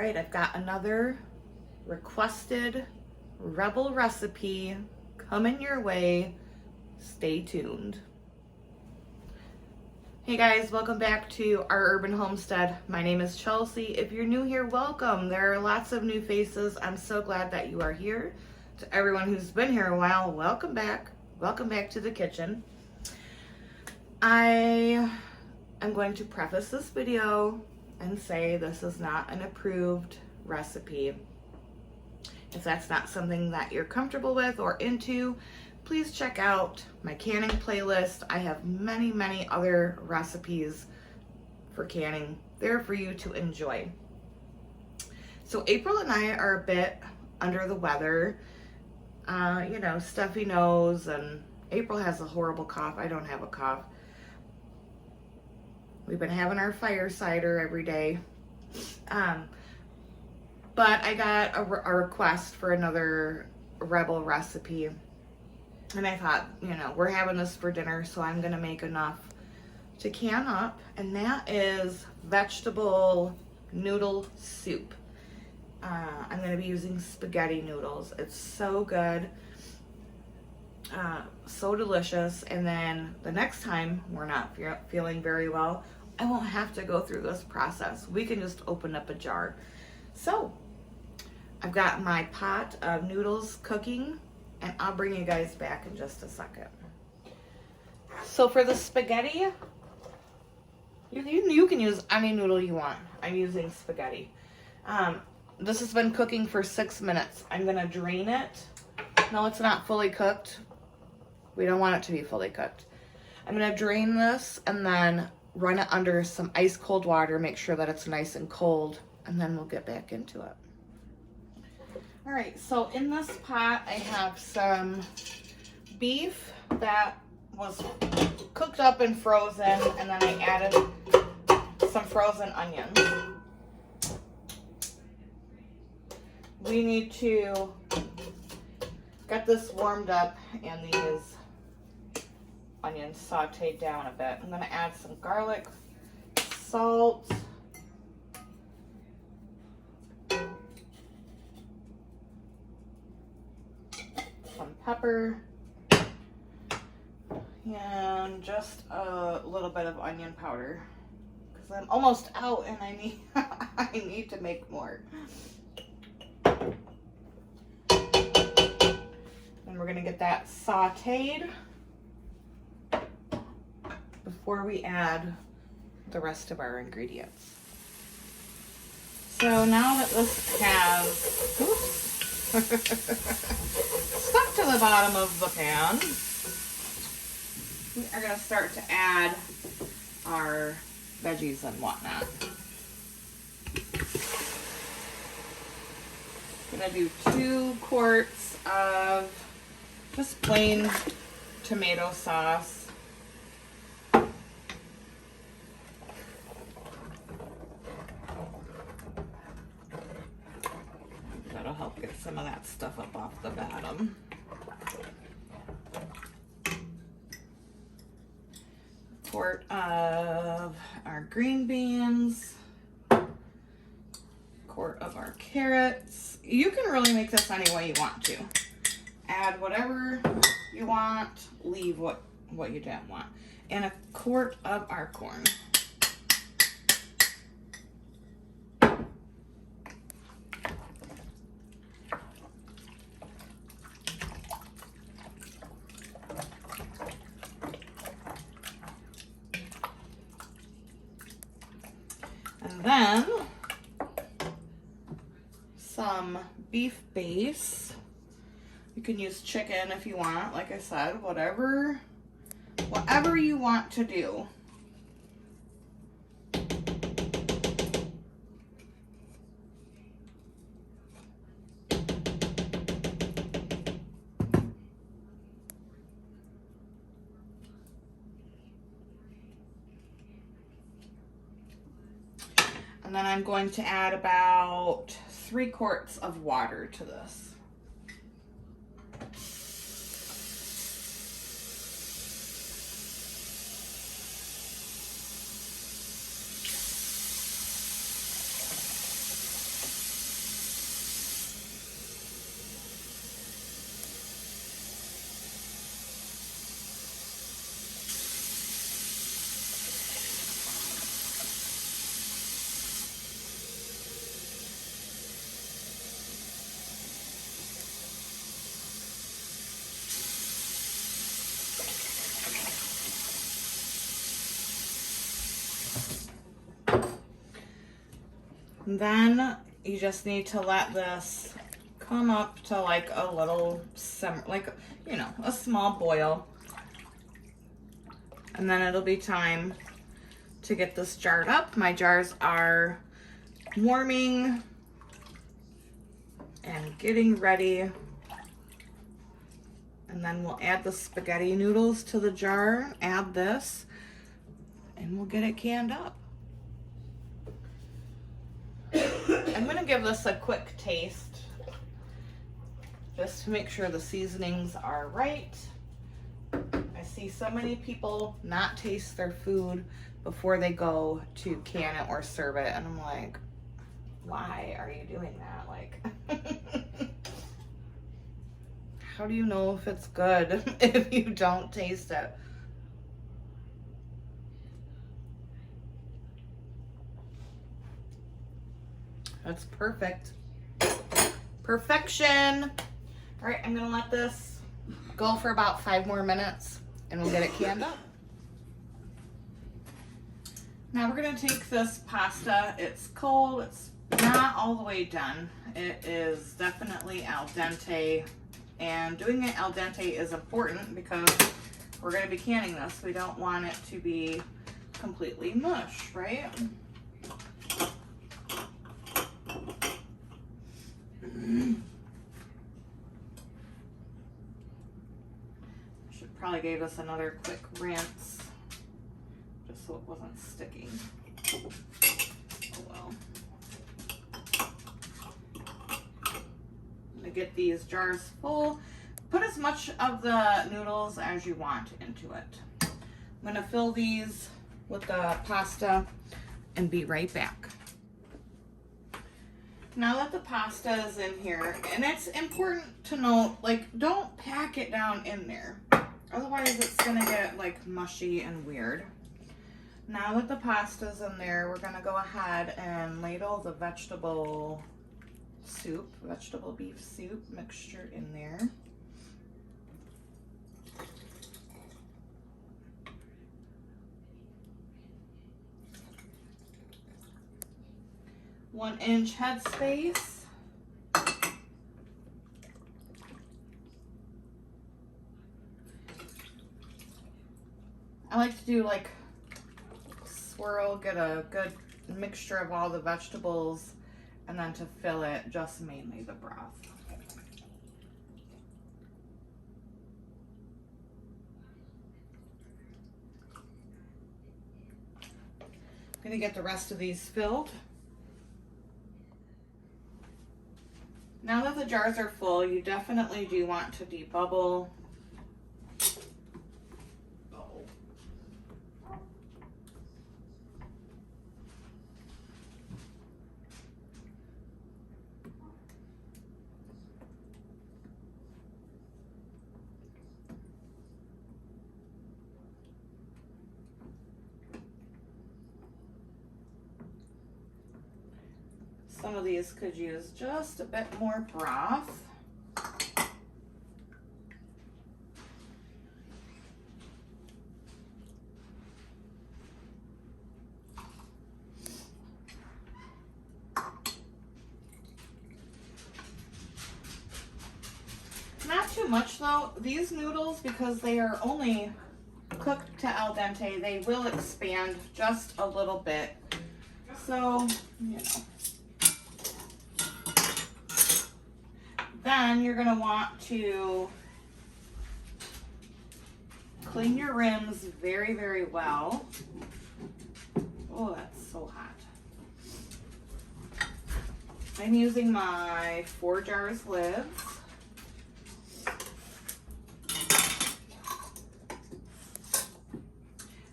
right, I've got another requested rebel recipe coming your way. Stay tuned. Hey guys, welcome back to our urban homestead. My name is Chelsea. If you're new here, welcome. There are lots of new faces. I'm so glad that you are here. To everyone who's been here a while, welcome back. Welcome back to the kitchen. I am going to preface this video and say this is not an approved recipe. If that's not something that you're comfortable with or into, please check out my canning playlist. I have many other recipes for canning there for you to enjoy. So April and I are a bit under the weather, stuffy nose, and April has a horrible cough. I don't have a cough. We've been having our fire cider every day. But I got a request for another rebel recipe. And I thought, we're having this for dinner, so I'm going to make enough to can up. And that is vegetable noodle soup. I'm going to be using spaghetti noodles. It's so good. So delicious. And then the next time we're not feeling very well, I won't have to go through this process. We can just open up a jar. So I've got my pot of noodles cooking, and I'll bring you guys back in just a second. So for the spaghetti, you can use any noodle you want. I'm using spaghetti. This has been cooking for 6 minutes. I'm gonna drain it. No, it's not fully cooked. We don't want it to be fully cooked. I'm gonna drain this and then run it under some ice cold water, make sure that it's nice and cold, and then we'll get back into it. All right, so in this pot, I have some beef that was cooked up and frozen, and then I added some frozen onions. We need to get this warmed up and these onions sauteed down a bit. I'm gonna add some garlic, salt, pepper, and just a little bit of onion powder because I'm almost out and I need to make more. And we're gonna get that sauteed before we add the rest of our ingredients. So now that this has stuck to the bottom of the pan, we are going to start to add our veggies and whatnot. I'm going to do 2 quarts of just plain tomato sauce. That'll help get some of that stuff up off the bottom. Quart of our green beans, quart of our carrots. You can really make this any way you want to. Add whatever you want, leave what you don't want. And a quart of our corn. And then some beef base. You can use chicken if you want, like I said, whatever you want to do. And then I'm going to add about 3 quarts of water to this. Then you just need to let this come up to like a little simmer, like, you know, a small boil. And then it'll be time to get this jarred up. My jars are warming and getting ready. And then we'll add the spaghetti noodles to the jar, add this, and we'll get it canned up. I'm gonna give this a quick taste just to make sure the seasonings are right. I see so many people not taste their food before they go to can it or serve it, and I'm like, why are you doing that? Like, how do you know if it's good if you don't taste it? That's perfect. Perfection. All right, I'm gonna let this go for about 5 more minutes and we'll get it canned up. Now we're gonna take this pasta. It's cold, it's not all the way done. It is definitely al dente, and doing it al dente is important because we're gonna be canning this. We don't want it to be completely mush, right? Should probably give us another quick rinse just so it wasn't sticking. Oh well. I'm gonna get these jars full. Put as much of the noodles as you want into it. I'm gonna fill these with the pasta and be right back. Now that the pasta is in here, and it's important to note, like, don't pack it down in there. Otherwise it's gonna get like mushy and weird. Now that the pasta's in there, we're gonna go ahead and ladle the vegetable beef soup mixture in there. One-inch headspace. I like to do like swirl, get a good mixture of all the vegetables, and then to fill it, just mainly the broth. I'm gonna get the rest of these filled. Now that the jars are full, you definitely do want to debubble. Some of these could use just a bit more broth. Not too much though. These noodles, because they are only cooked to al dente, they will expand just a little bit. So, you know. Then you're going to want to clean your rims very, very well. Oh, that's so hot. I'm using my 4 jars lids.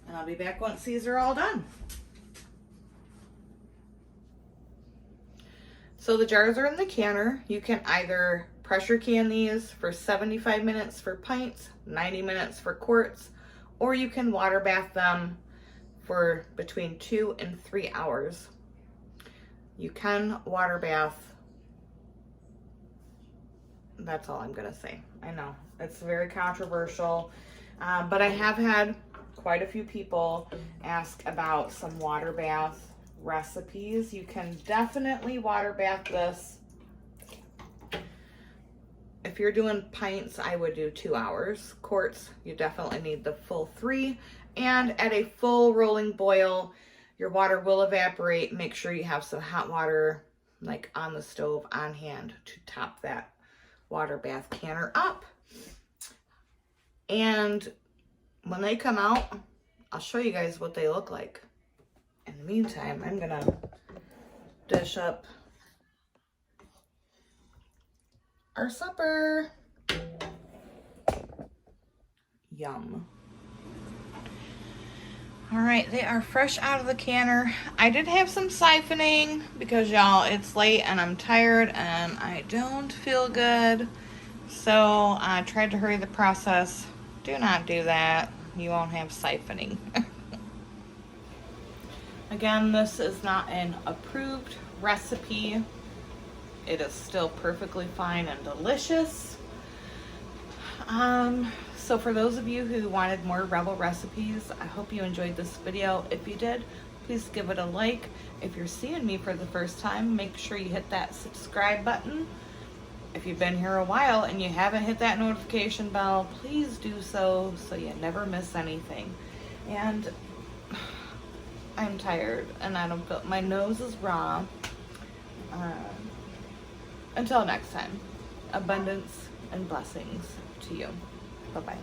And I'll be back once these are all done. So the jars are in the canner. You can either pressure can these for 75 minutes for pints, 90 minutes for quarts, or you can water bath them for between 2 and 3 hours. You can water bath. That's all I'm gonna say. I know it's very controversial, but I have had quite a few people ask about some water bath recipes. You can definitely water bath this. If you're doing pints, I would do 2 hours. Quarts, you definitely need the full 3. And at a full rolling boil, your water will evaporate. Make sure you have some hot water like on the stove on hand to top that water bath canner up. And when they come out, I'll show you guys what they look like. In the meantime, I'm gonna dish up our supper. Yum. All right, they are fresh out of the canner. I did have some siphoning because y'all, it's late and I'm tired and I don't feel good. So I tried to hurry the process. Do not do that. You won't have siphoning. Again, this is not an approved recipe. It is still perfectly fine and delicious. So for those of you who wanted more Rebel recipes, I hope you enjoyed this video. If you did, please give it a like. If you're seeing me for the first time, make sure you hit that subscribe button. If you've been here a while and you haven't hit that notification bell, please do so you never miss anything. And I'm tired and I don't feel, my nose is raw. Until next time, abundance and blessings to you. Bye-bye.